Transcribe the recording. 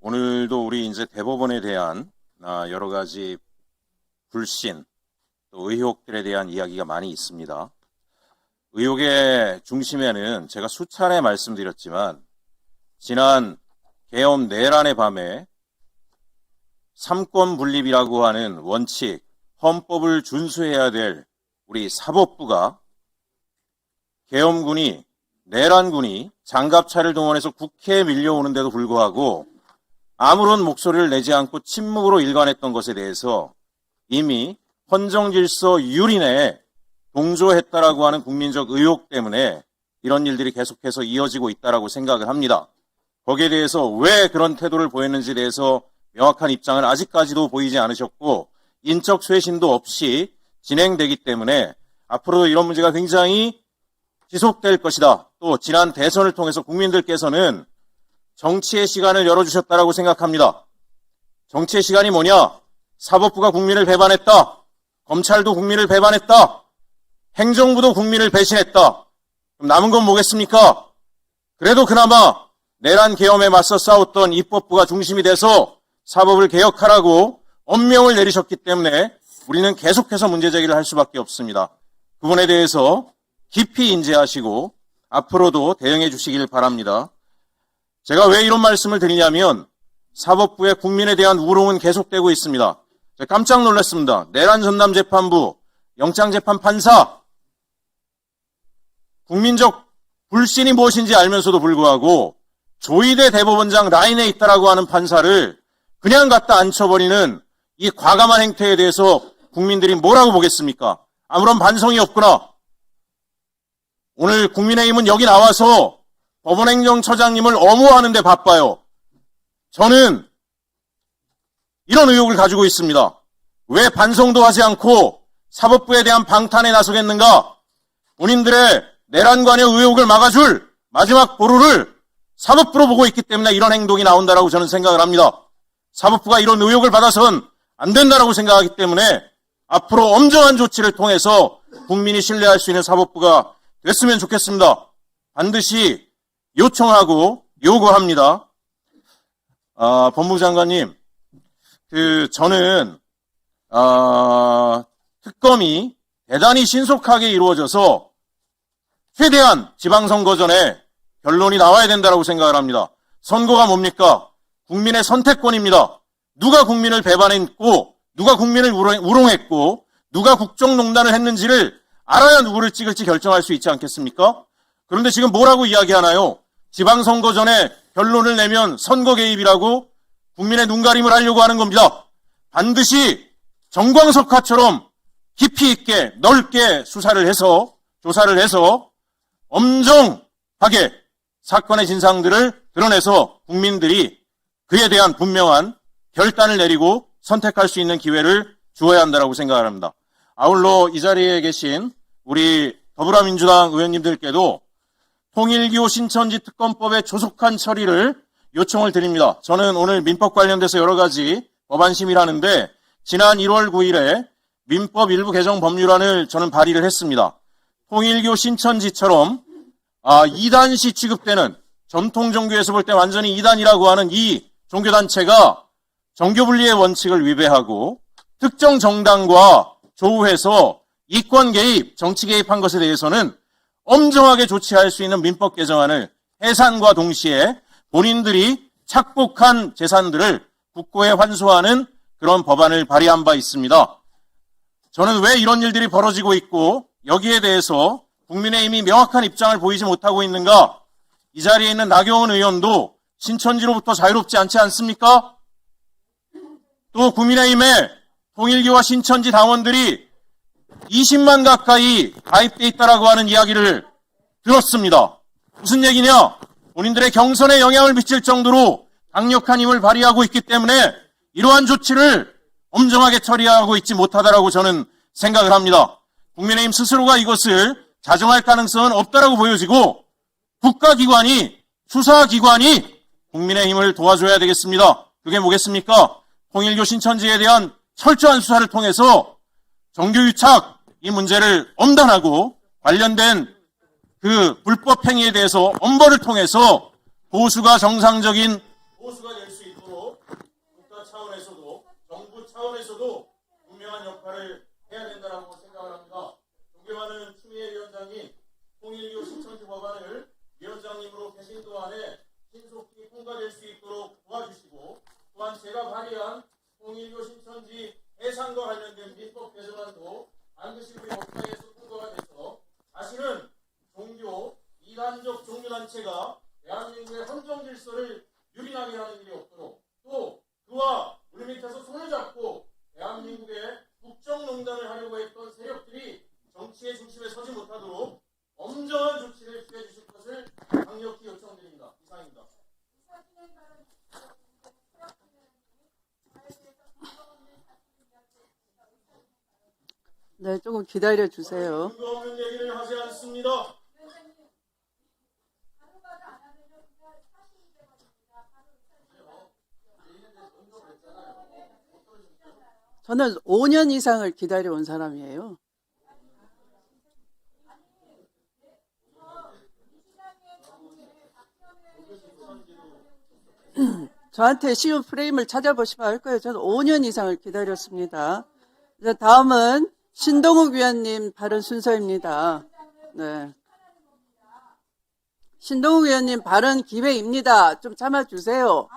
오늘도 우리 이제 대법원에 대한 여러 가지 불신, 또 의혹들에 대한 이야기가 많이 있습니다. 의혹의 중심에는 제가 수차례 말씀드렸지만 지난 계엄 내란의 밤에 삼권 분립이라고 하는 원칙, 헌법을 준수해야 될 우리 사법부가 계엄군이, 내란군이 장갑차를 동원해서 국회에 밀려오는데도 불구하고 아무런 목소리를 내지 않고 침묵으로 일관했던 것에 대해서 이미 헌정질서 유린에 동조했다라고 하는 국민적 의혹 때문에 이런 일들이 계속해서 이어지고 있다라고 생각을 합니다. 거기에 대해서 왜 그런 태도를 보였는지에 대해서 명확한 입장을 아직까지도 보이지 않으셨고 인적 쇄신도 없이 진행되기 때문에 앞으로도 이런 문제가 굉장히 지속될 것이다. 또 지난 대선을 통해서 국민들께서는 정치의 시간을 열어주셨다라고 생각합니다. 정치의 시간이 뭐냐? 사법부가 국민을 배반했다. 검찰도 국민을 배반했다. 행정부도 국민을 배신했다. 그럼 남은 건 뭐겠습니까? 그래도 그나마 내란 계엄에 맞서 싸웠던 입법부가 중심이 돼서 사법을 개혁하라고 엄명을 내리셨기 때문에 우리는 계속해서 문제제기를 할 수밖에 없습니다. 그 부분에 대해서 깊이 인지하시고 앞으로도 대응해 주시길 바랍니다. 제가 왜 이런 말씀을 드리냐면 사법부의 국민에 대한 우롱은 계속되고 있습니다. 제가 깜짝 놀랐습니다. 내란 전남재판부, 영장재판 판사, 국민적 불신이 무엇인지 알면서도 불구하고 조희대 대법원장 라인에 있다라고 하는 판사를 그냥 갖다 앉혀버리는 이 과감한 행태에 대해서 국민들이 뭐라고 보겠습니까? 아무런 반성이 없구나. 오늘 국민의힘은 여기 나와서 법원행정처장님을 엄호하는 데 바빠요. 저는 이런 의혹을 가지고 있습니다. 왜 반성도 하지 않고 사법부에 대한 방탄에 나서겠는가? 본인들의 내란관의 의혹을 막아줄 마지막 보루를 사법부로 보고 있기 때문에 이런 행동이 나온다라고 저는 생각을 합니다. 사법부가 이런 의혹을 받아선 안 된다라고 생각하기 때문에 앞으로 엄정한 조치를 통해서 국민이 신뢰할 수 있는 사법부가 됐으면 좋겠습니다. 반드시 요청하고 요구합니다. 법무부 장관님, 저는 특검이 대단히 신속하게 이루어져서 최대한 지방선거 전에 결론이 나와야 된다고 생각을 합니다. 선거가 뭡니까? 국민의 선택권입니다. 누가 국민을 배반했고 누가 국민을 우롱했고 누가 국정농단을 했는지를 알아야 누구를 찍을지 결정할 수 있지 않겠습니까? 그런데 지금 뭐라고 이야기하나요? 지방선거 전에 결론을 내면 선거 개입이라고 국민의 눈가림을 하려고 하는 겁니다. 반드시 정광석화처럼 깊이 있게 넓게 수사를 해서 조사를 해서 엄정하게 사건의 진상들을 드러내서 국민들이 그에 대한 분명한 결단을 내리고 선택할 수 있는 기회를 주어야 한다고 생각을 합니다. 아울러 이 자리에 계신 우리 더불어민주당 의원님들께도 통일기호 신천지 특검법의 조속한 처리를 요청을 드립니다. 저는 오늘 민법 관련돼서 여러 가지 법안 심의를 하는데 지난 1월 9일에 민법 일부 개정 법률안을 저는 발의를 했습니다. 통일기호 신천지처럼 2단시 취급되는 전통 종교에서 볼 때 완전히 2단이라고 하는 이 종교단체가 정교분리의 원칙을 위배하고 특정 정당과 조우해서 이권 개입, 정치 개입한 것에 대해서는 엄정하게 조치할 수 있는 민법 개정안을 해산과 동시에 본인들이 착복한 재산들을 국고에 환수하는 그런 법안을 발의한 바 있습니다. 저는 왜 이런 일들이 벌어지고 있고 여기에 대해서 국민의힘이 명확한 입장을 보이지 못하고 있는가? 이 자리에 있는 나경원 의원도 신천지로부터 자유롭지 않지 않습니까? 또 국민의힘의 통일기와 신천지 당원들이 20만 가까이 가입돼 있다라고 하는 이야기를 들었습니다. 무슨 얘기냐? 본인들의 경선에 영향을 미칠 정도로 강력한 힘을 발휘하고 있기 때문에 이러한 조치를 엄정하게 처리하고 있지 못하다라고 저는 생각을 합니다. 국민의힘 스스로가 이것을 자정할 가능성은 없다라고 보여지고 국가기관이, 수사기관이 국민의힘을 도와줘야 되겠습니다. 그게 뭐겠습니까? 통일교 신천지에 대한 철저한 수사를 통해서 정교유착 이 문제를 엄단하고 관련된 그 불법 행위에 대해서 엄벌을 통해서 보수가 정상적인 보수가 될 수 있도록 차원에서도 분명한 역할을 해야 된다고 생각을 합니다. 존경하는 추미애 위원장님, 통일교 신천지 법안을 위원장님으로 계신 동안에 신속히 통과될 수 있도록 도와주시고, 또한 제가 발의한 통일교 신천지 해산과 관련된 민법 개정안도 반드시 우리 법사위에서 통과가 돼서 다시는 종교, 이단적 종교단체가 대한민국의 헌정 질서를 유린하게 하는 일이 없도록, 또 그와 물밑에서 손을 잡고 대한민국의 국정농단을 하려고 했던 세력들이 정치의 중심에 서지 못하도록 엄정한 조치를 취해 주실 것을 강력히 요청드립니다. 이상입니다. 네, 조금 기다려 주세요. 근거 없는 얘기를 하지 않습니다. 저는 5년 이상을 기다려온 사람이에요. 저한테 쉬운 프레임을 찾아보시면 알 거예요. 저는 5년 이상을 기다렸습니다. 이제 다음은 신동욱 위원님 발언 순서입니다. 네. 신동욱 위원님 발언 기회입니다. 좀 참아주세요.